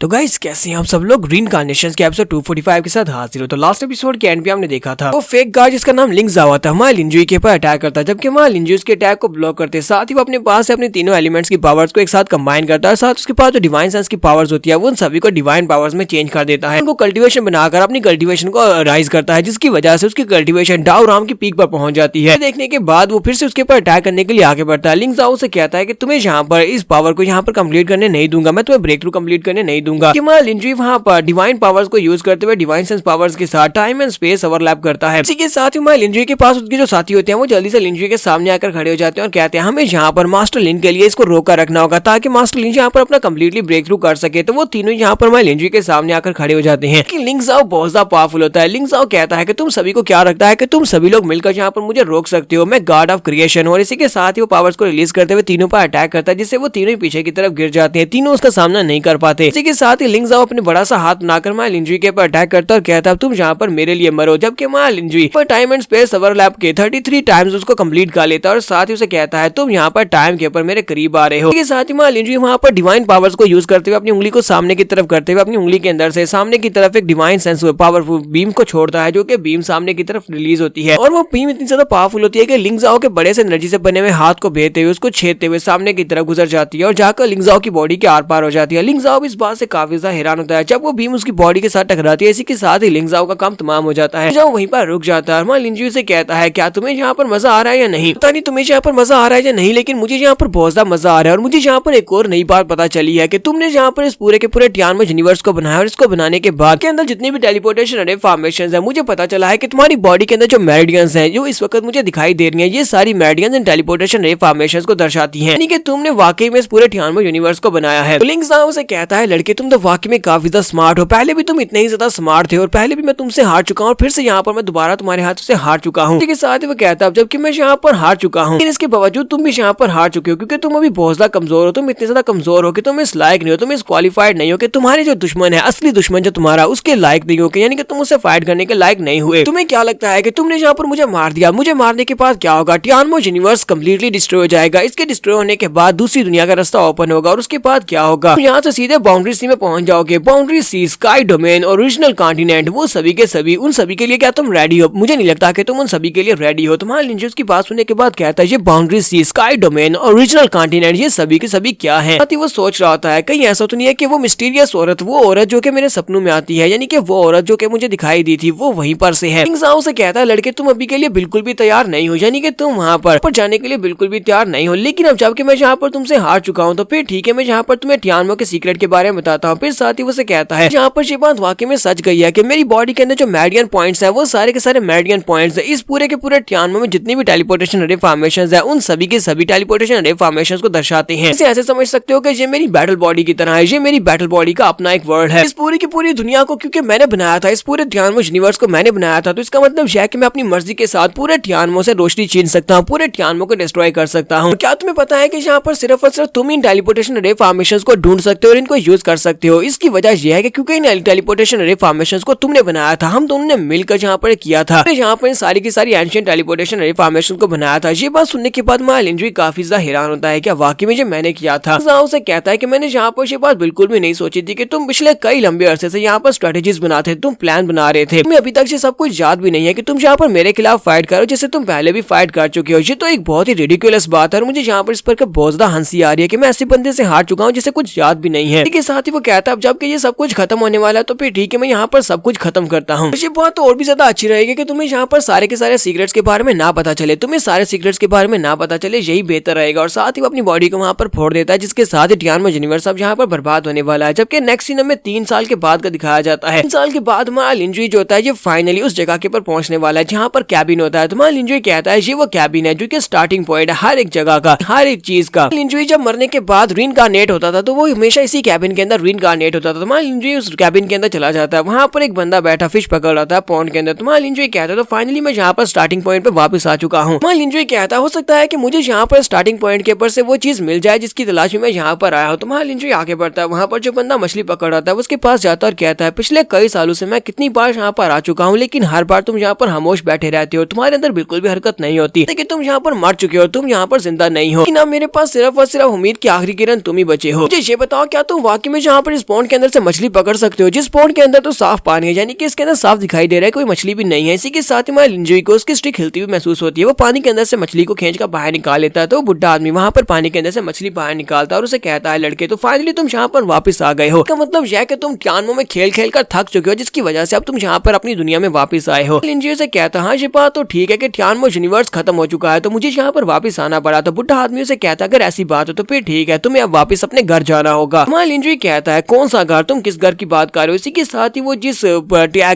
तो गाइस कैसे हैं आप सब लोग। रीइंकार्नेशंस के एपिसोड 245 के साथ हाजिर हो। तो लास्ट एपिसोड के एंड पे हमने देखा था वो फेक गार्ड जिसका नाम लिंक जावा था हमारे लिंजुई के ऊपर अटैक करता है, जबकि हमारे लिंजुई उसके अटैक को ब्लॉक करते, साथ ही वो अपने पास से अपने तीनों एलिमेंट्स की पावर्स को एक साथ कंबाइन करता है, साथ उसके पास जो डिवाइन सेंस की पावर्स होती है वो उन सभी को डिवाइन पावर्स में चेंज कर देता है। उनको कल्टीवेशन बनाकर अपनी कल्टीवेशन को राइज करता है, जिसकी वजह से उसकी कल्टीवेशन डाउ राम की पीक पर पहुंच जाती है। देखने के बाद वो फिर से उसके ऊपर अटैक करने के लिए आगे बढ़ता है। लिंक जाओ से कहता है कि तुम्हें यहाँ पर इस पावर को यहाँ पर कंप्लीट करने नहीं दूंगा, मैं तुम्हें ब्रेक थ्रू कंप्लीट करने नहीं दूंगा। वहाँ पर डिवाइन पावर्स को यूज करते हुए डिवाइन सेंस पावर्स के साथ टाइम एंड स्पेस ओवरलैप करता है। इसी के साथ ही लिंजुई के पास उसके जो साथी होते हैं वो जल्दी से लिंजुई के सामने आकर खड़े हो जाते हैं और कहते हैं हमें यहाँ पर मास्टर लिन के लिए इसको रोका रखना होगा ताकि मास्टर लिन यहाँ पर अपना कम्प्लीटली ब्रेक थ्रू कर सके। तो वो तीनों यहाँ पर लिंजुई के सामने आकर खड़े हो जाते हैं कि लिंक जाओ बहुत ज्यादा पावरफुल होता है। लिंक जाओ कहता है कि तुम सभी को क्या रखता है कि तुम सभी लोग मिलकर यहाँ पर मुझे रोक सकते हो, मैं गॉड ऑफ क्रिएशन। और इसी के साथ ही वो पावर्स को रिलीज करते हुए तीनों पर अटैक करता है, जिससे वो तीनों पीछे की तरफ गिर जाते हैं, तीनों उसका सामना नहीं कर पाते। इसी के साथ ही लिंक जाओ अपने बड़ा सा हाथ बनाकर लिंजुई के ऊपर अटैक करता और कहता है तुम यहाँ पर मेरे लिए मरो, जबकि लिंजुई पर टाइम एंड स्पेस ओवरलैप के 33 टाइम्स उसको कंप्लीट कर लेता है और साथ ही उसे कहता है तुम यहाँ पर टाइम के ऊपर मेरे करीब आ रहे हो। इसके साथ ही लिंजुई वहाँ पर डिवाइन पावर्स को यूज करते हुए अपनी उंगली को सामने की तरफ करते हुए अपनी उंगली के अंदर से सामने की तरफ एक डिवाइन सेंस पावरफुल बीम को छोड़ता है, जो कि बीम सामने की तरफ रिलीज होती है। और वो बीम इतनी ज्यादा पावरफुल होती है कि लिंक जाओ के बड़े से एनर्जी से बने हुए हाथ को भेजते हुए उसको छेदते हुए सामने की तरफ गुजर जाती है और जाकर लिंक जाओ की बॉडी के आर पार हो जाती है। लिंक जाओ इस बात से काफी ज्यादा हैरान होता है जब वो बीम उसकी बॉडी के साथ टकराती है। इसी के साथ ही लिंक जाओ का काम तमाम हो जाता है, जब वहीं पर रुक जाता है। लिंजुई से कहता है क्या तुम्हें यहाँ पर मजा आ रहा है या नहीं, पता नहीं तुम्हें यहाँ पर मजा आ रहा है या नहीं, लेकिन मुझे यहाँ पर बहुत ज्यादा मजा आ रहा है। और मुझे यहाँ पर एक और नई बात पता चली है कि तुमने यहाँ पर इस पूरे के पूरे टियानमो यूनिवर्स को बनाया और इसको बनाने के बाद के अंदर जितनी भी टेलीपोर्टेशन अरे फॉर्मेशंस है, मुझे पता चला है कि तुम्हारी बॉडी के अंदर जो मेरिडियंस हैं जो इस वक्त मुझे दिखाई दे रही हैं, ये सारी मेरिडियंस एंड टेलीपोर्टेशन रे फॉर्मेशंस को दर्शाती हैं, यानी कि तुमने वाकई में इस पूरे टियानमो यूनिवर्स को बनाया है। लिंक जाओ से कहता है लड़के तुम तो वाकई में काफी ज्यादा स्मार्ट हो, पहले भी तुम इतने ही ज्यादा स्मार्ट थे और पहले भी मैं तुमसे हार चुका हूँ और फिर से यहाँ पर मैं दोबारा तुम्हारे हाथ से हार चुका हूँ। इसके साथ ही वो कहता है जबकि मैं यहाँ पर हार चुका हूँ, लेकिन इसके बावजूद तुम भी यहाँ पर हार चुके हो क्योंकि तुम अभी बहुत ज्यादा कमजोर हो, तुम इतने ज्यादा कमजोर हो कि तुम इस लायक नहीं हो, तुम इस क्वालिफाइड नहीं हो कि तुम्हारे जो दुश्मन है, असली दुश्मन जो तुम्हारा, उसके लायक नहीं हो, यानी कि तुम उससे फाइट करने के लायक नहीं हुए। तुम्हें क्या लगता है कि तुमने यहाँ पर मुझे मार दिया, मुझे मारने के बाद क्या होगा, टियानमो यूनिवर्स कंप्लीटली डिस्ट्रॉय हो जाएगा, इसके डिस्ट्रॉय होने के बाद दूसरी दुनिया का रास्ता ओपन होगा और उसके बाद क्या होगा, यहाँ से सीधे बाउंड्री सी में पहुंच जाओगे। बाउंड्री सी, स्काई डोमेन, ओरिजिनल कॉन्टिनेंट, वो सभी के सभी, उन सभी के लिए क्या तुम रेडी हो? मुझे नहीं लगता कि तुम उन सभी के लिए रेडी हो। तुम्हारे लिंजुई की बात सुनने के बाद कहता है ये बाउंड्री सी, स्काई डोमेन, ओरिजिनल कॉन्टिनेंट, ये सभी के सभी क्या है? वो सोच रहा होता है कहीं ऐसा तो नहीं है कि वो मिस्टीरियस औरत, वो औरत जो कि मेरे सपनों में आती है, यानी कि वो औरत जो कि मुझे दिखाई दी थी, वो वहीं पर से है। लिंक जाओ से कहता है लड़के तुम अभी के लिए बिल्कुल भी तैयार नहीं हो, यानी कि तुम वहाँ पर जाने के लिए बिल्कुल भी तैयार नहीं हो। लेकिन अब जबकि मैं यहाँ पर तुमसे हार चुका हूँ तो फिर ठीक है, मैं यहाँ पर तुम्हें टियानमो के सीक्रेट के बारे में बताता हूँ। फिर साथ ही वो कहता है यहाँ पर ये बात वाकई में सच गई है कि मेरी बॉडी के अंदर जो मेरिडियन पॉइंट्स है वो सारे के सारे मेरिडियन पॉइंट्स है। इस पूरे के पूरे टियानमो में जितनी भी टेलीपोर्टेशन रे फॉर्मेशंस है उन सभी के सभी टेलीपोर्टेशन रे फॉर्मेशंस को दर्शाते हैं। इसे ऐसे समझ सकते हो कि ये मेरी बैटल बॉडी की तरह है, ये मेरी बैटल बॉडी का अपना एक वर्ल्ड है। इस पूरी की पूरी दुनिया को क्योंकि मैंने बनाया था, इस पूरे टियानमो यूनिवर्स को मैंने बनाया था, तो इसका मतलब यह है कि मैं अपनी मर्जी के साथ पूरे टियानमो से रोशनी छीन सकता हूँ, पूरे टियानमो को डिस्ट्रॉय कर सकता हूँ। क्या तुम्हें पता है कि यहाँ पर सिर्फ और सिर्फ तुम इन टेलीपोर्टेशन रे फॉर्मेशंस को ढूंढ सकते हो और इनको यूज कर सकते हो। इसकी वजह यह है कि क्योंकि इन टेलीपोर्टेशन रे फॉर्मेशंस को तुमने बनाया था, हम दोनों ने मिलकर यहाँ पर किया था, यहाँ पर सारी की सारी एंशिएंट टेलीपोर्टेशन रे फॉर्मेशन को बनाया था। ये बात सुनने के बाद लिंजुई काफी ज्यादा हैरान होता है, क्या वाकई में ये मैंने किया था? जाओ से कहता है कि मैंने यहाँ पर ये बात बिल्कुल भी नहीं सोची थी कि तुम पिछले कई लंबे अरसे से यहाँ पर स्ट्रेटेजीज बनाते थे, तुम प्लान बना रहे थे, तुम्हें अभी तक ये सब कुछ याद भी नहीं है कि तुम यहाँ पर मेरे खिलाफ फाइट करो जिससे तुम पहले भी फाइट कर चुके हो। ये तो एक बहुत ही रिडिकुलस बात है और मुझे यहाँ पर इस पर बहुत ज्यादा हंसी आ रही है कि मैं ऐसे बंदे से हार चुका हूँ जिसे कुछ याद भी नहीं है। इसके साथ ही वो कहता है अब जबकि ये सब कुछ खत्म होने वाला है तो फिर ठीक है, मैं यहाँ पर सब कुछ खत्म करता हूँ। ये बात तो और भी ज्यादा अच्छी रहेगी कि तुम्हें यहाँ पर सारे के सारे सीक्रेट्स के बारे में ना पता चले, तुम्हें सारे सीक्रेट्स के बारे में ना पता चले, यही बेहतर रहेगा। और साथ ही वो अपनी बॉडी को वहाँ पर फोड़ देता है, जिसके साथ ही टियानमो यूनिवर्स अब यहाँ पर बर्बाद होने वाला है। जबकि नेक्स्ट सीन में 3 साल के बाद का दिखाया जाता है। 3 साल के बाद हमारा लिंजुई जो होता है ये फाइनली उस जगह के ऊपर पहुंचने वाला है जहाँ पर कैबिन होता है। तुम्हारा लिंजुई कहता है ये वो कैबिन है जो कि स्टार्टिंग पॉइंट है हर एक जगह का, हर एक चीज का। लिंजुई जब मरने के बाद रीइंकार्नेट होता था तो वो हमेशा इसी कैबिन के अंदर रीइंकार्नेट होता था। तुम्हारा लिंजुई उस कैबिन के अंदर चला जाता है, वहाँ पर एक बंदा बैठा फिश पकड़ रहा था पॉन्ड के अंदर। तुम्हारा लिंजुई कहता है तो फाइनली मैं यहाँ पर स्टार्टिंग पॉइंट पे वापस आ चुका हूँ। तुम्हारा लिंजुई कहता है हो सकता है कि मुझे यहाँ पर स्टार्टिंग पॉइंट के ऊपर से वो चीज मिल जाए जिसकी तलाश में मैं यहाँ पर आया हूँ। तुम्हारा लिंजुई आगे बढ़ता है, वहाँ पर जो बंदा मछली पकड़ रहा था उसके पास जाता और कहता है पिछले कई सालों से मैं कितनी बार यहाँ पर आ चुका हूँ, लेकिन हर बार तुम यहाँ पर खामोश बैठे रहते हो, तुम्हारे अंदर बिल्कुल भी हरकत नहीं होती, लेकिन तुम यहाँ पर मर चुके हो, तुम यहाँ पर जिंदा नहीं हो। मेरे पास सिर्फ और सिर्फ उम्मीद की आखिरी किरण तुम ही बचे हो। मुझे ये बताओ क्या तुम वाकई में यहाँ पर इस पॉन्ड के अंदर से मछली पकड़ सकते हो, जिस पॉन्ड के अंदर तो साफ पानी है, यानी कि इसके अंदर साफ दिखाई दे रहा है कोई मछली भी नहीं है। इसी के साथ ही हमारे लिंजुई को उसकी स्टिक हिलती हुई महसूस होती है। वो पानी के अंदर से मछली को खींच कर बाहर निकाल लेता है। तो बुढ़ा आदमी वहां पर पानी के अंदर से मछली बाहर निकालता है और उसे कहता है, लड़के तो फाइनली तुम यहाँ पर वापस आ गए हो। इसका मतलब यह कि तुम टियानमो में खेल खेल कर थक चुके हो, जिसकी वजह से अब तुम यहाँ पर अपनी दुनिया में वापस आए हो। लिंजुई से कहता है, हाँ ये बात तो ठीक है कि टियानमो यूनिवर्स खत्म हो चुका है, तो मुझे यहाँ पर वापस आना पड़ा। तो बुढ़ा आदमी से कहता है, अगर ऐसी बात हो तो फिर ठीक है, तुम्हें अब वापस अपने घर जाना होगा। हमारा लिंजुई कहता है, कौन सा घर, तुम किस घर की बात कर रहे हो? इसी के साथ ही वो जिस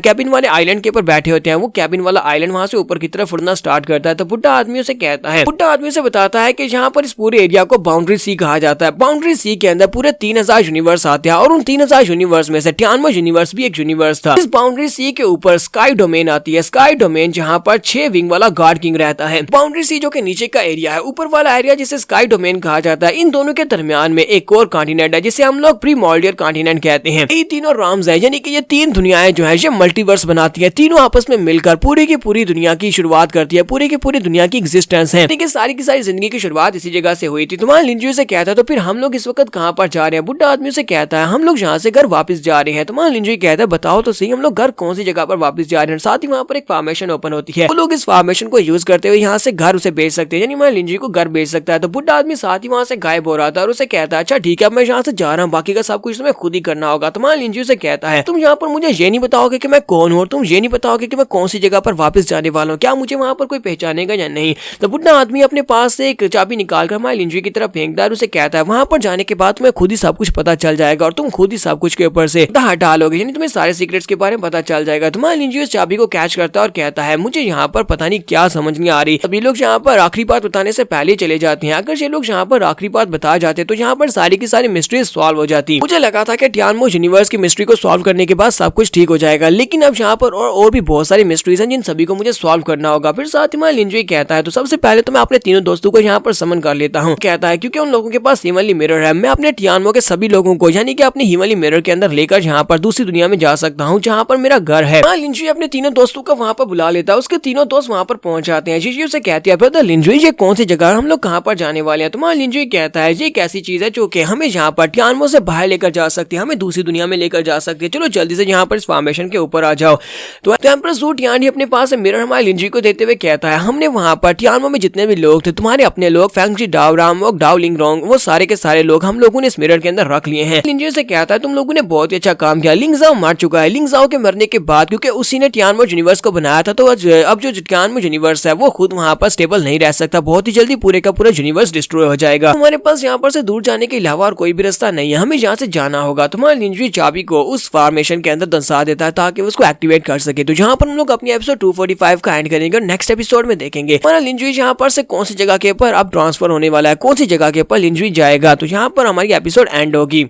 कैबिन वाले आइलैंड के ऊपर बैठे होते हैं, वो कैबिन वाला आइलैंड वहां से ऊपर की तरफ उड़ना स्टार्ट करता है। तो बुढ़ा आदमी से कहता है, बुढ़ा आदमी से बताता है कि यहाँ पर इस पूरे एरिया को बाउंड्री सी कहा जाता है। बाउंड्री सी के अंदर पूरे 3000 यूनिवर्स आते हैं और उन 3000 यूनिवर्स में से टियानमो यूनिवर्स भी एक यूनिवर्स था। इस बाउंड्री सी के ऊपर स्काई डोमेन आती है। स्काई डोमेन जहाँ पर 6 विंग वाला गॉड किंग रहता है। बाउंड्री सी जो कि नीचे का एरिया है, ऊपर वाला एरिया जिसे स्काई डोमेन कहा जाता है, इन दोनों के दरमियान में एक और कॉन्टिनेंट है जिसे हम लोग प्रीमोर्डियल कॉन्टिनेंट कहते हैं। ये तीनों राम्स है, यानी कि ये 3 दुनियाएं जो है ये मल्टीवर्स बनाती है। तीनों आपस में मिलकर पूरी की पूरी दुनिया की शुरुआत करती है, पूरी की पूरी दुनिया की एग्जिस्टेंस है। सारी की सारी जिंदगी की शुरुआत इसी जगह से हुई थी। तुम्हारा लिंजुई से कहता है, तो फिर हम लोग इस वक्त कहाँ पर जा रहे हैं? बुढ़ा आदमी से कहता है, हम लोग यहाँ से घर वापस जा रहे हैं। तुम्हारा लिंजुई कहता है, बताओ तो सही, हम लोग घर कौन सी जगह पर वापस जा रहे हैं? साथ ही वहाँ पर एक फार्मेशन ओपन होती है। वो लोग इस फार्मेशन को यूज करते हुए यहाँ से घर उसे बेच सकते हैं, यानी हमारे लिंजुई को घर बेच सकता है। तो बुढ़ा आदमी साथ ही वहाँ से गायब हो रहा था और उसे कहता है, अच्छा ठीक है, मैं यहाँ से जा रहा हूँ, बाकी का सब कुछ तुम्हें खुद ही करना होगा। तुम्हारा लिंजुई से कहता है, तुम यहाँ पर मुझे ये नहीं बताओगे कि मैं कौन हूँ, तुम ये नहीं बताओगे कि मैं कौन सी जगह पर वापस जाने वाला हूँ, क्या मुझे वहाँ पर कोई पहचानेगा या नहीं? तो बुढ़ा आदमी अपने पास से एक चाबी निकालकर हमारे लिंजुई की तरफ फेंकता है और उसे कहता है, वहाँ पर जाने के बाद तुम्हें खुद ही सब कुछ पता चल जाएगा और तुम खुद ही सब कुछ के ऊपर से हटा लोगे, यानी तुम्हें सारे सीक्रेट्स के बारे में पता चल जाएगा। तुम्हारा लिंजुई उस चाबी को कैच करता है और कहता है, मुझे यहाँ पर पता नहीं क्या समझ नहीं आ रही। सभी लोग यहाँ पर आखिरी बात बताने से पहले चले जाते हैं। अगर ये लोग यहाँ पर आखिरी बात बता जाते तो यहाँ पर सारी की सारी मिस्ट्री सॉल्व हो जाती। मुझे लगा था कि टियानमो यूनिवर्स की मिस्ट्री को सॉल्व करने के बाद सब कुछ ठीक हो जाएगा, लेकिन अब यहाँ पर और भी बहुत सारी मिस्ट्रीज हैं जिन सभी को मुझे सॉल्व करना होगा। फिर साथ ही हमारा लिंजुई कहता है, तो सबसे पहले तो मैं अपने तीनों दोस्तों को यहाँ पर समन कर लेता हूँ। कहता है, क्योंकि उन लोगों के पास हिमली मिरर है, मैं अपने टियानमो के सभी लोगों को यानी कि अपने हिमली मिरर के अंदर लेकर यहाँ पर दूसरी दुनिया में जा सकता हूँ जहाँ पर मेरा घर है। लिंजुई अपने तीनों दोस्तों को वहाँ पर बुला लेता है। उसके तीनों दोस्त वहाँ पर पहुंच जाते हैं। जीजी उसे कहती है, ब्रदर लिंजुई ये कौन सी जगह है, हम लोग कहाँ पर जाने वाले हैं? तुम्हारा लिंजुई कहता है, ये एक ऐसी चीज है जो कि हमें यहाँ पर टियानमो से बाहर लेकर जा सकती है, हमें दूसरी दुनिया में लेकर जा सकती है। चलो जल्दी से यहाँ पर इस फॉर्मेशन के ऊपर आ जाओ। तो एम्परर ज़ू टियानी अपने पास मिरर हमारे लिंजुई को देते हुए कहता है, हमने वहाँ पर टियानमो में जितने भी लोग थे, तुम्हारे अपने लोग फैंगजी डाव रामवोक डाव लिंगरोंग, वो सारे के सारे लोग हम लोगों ने इस मिरर के अंदर रख लिए हैं। लिंजुई से कहता है, तुम लोगों ने बहुत ही अच्छा काम किया। लिंगजाओ मर चुका है। लिंगजाओ के मरने के बाद, क्योंकि उसी ने टियानमो यूनिवर्स को बनाया था, तो अब जो टियानमो यूनिवर्स है वो खुद वहाँ पर स्टेबल नहीं रह सकता, बहुत ही जल्दी पूरे का पूरा यूनिवर्स डिस्ट्रॉय हो जाएगा। हमारे पास यहाँ पर से दूर जाने के अलावा और कोई भी रास्ता नहीं है, हमें यहाँ से जाना होगा। तुम्हारा लिंजुई चाबी को उस फॉर्मेशन के अंदर दंसा देता है ताकि उसको एक्टिवेट कर सके। तो जहाँ पर हम लोग अपनी एपिसोड 245 का एंड करेंगे और नेक्स्ट एपिसोड में देखेंगे हमारा लिंजुई यहाँ पर से कौन सी जगह के ऊपर अब ट्रांसफर होने वाला है, कौन सी जगह के ऊपर लिंजुई जाएगा। तो यहाँ पर हमारी एपिसोड एंड होगी।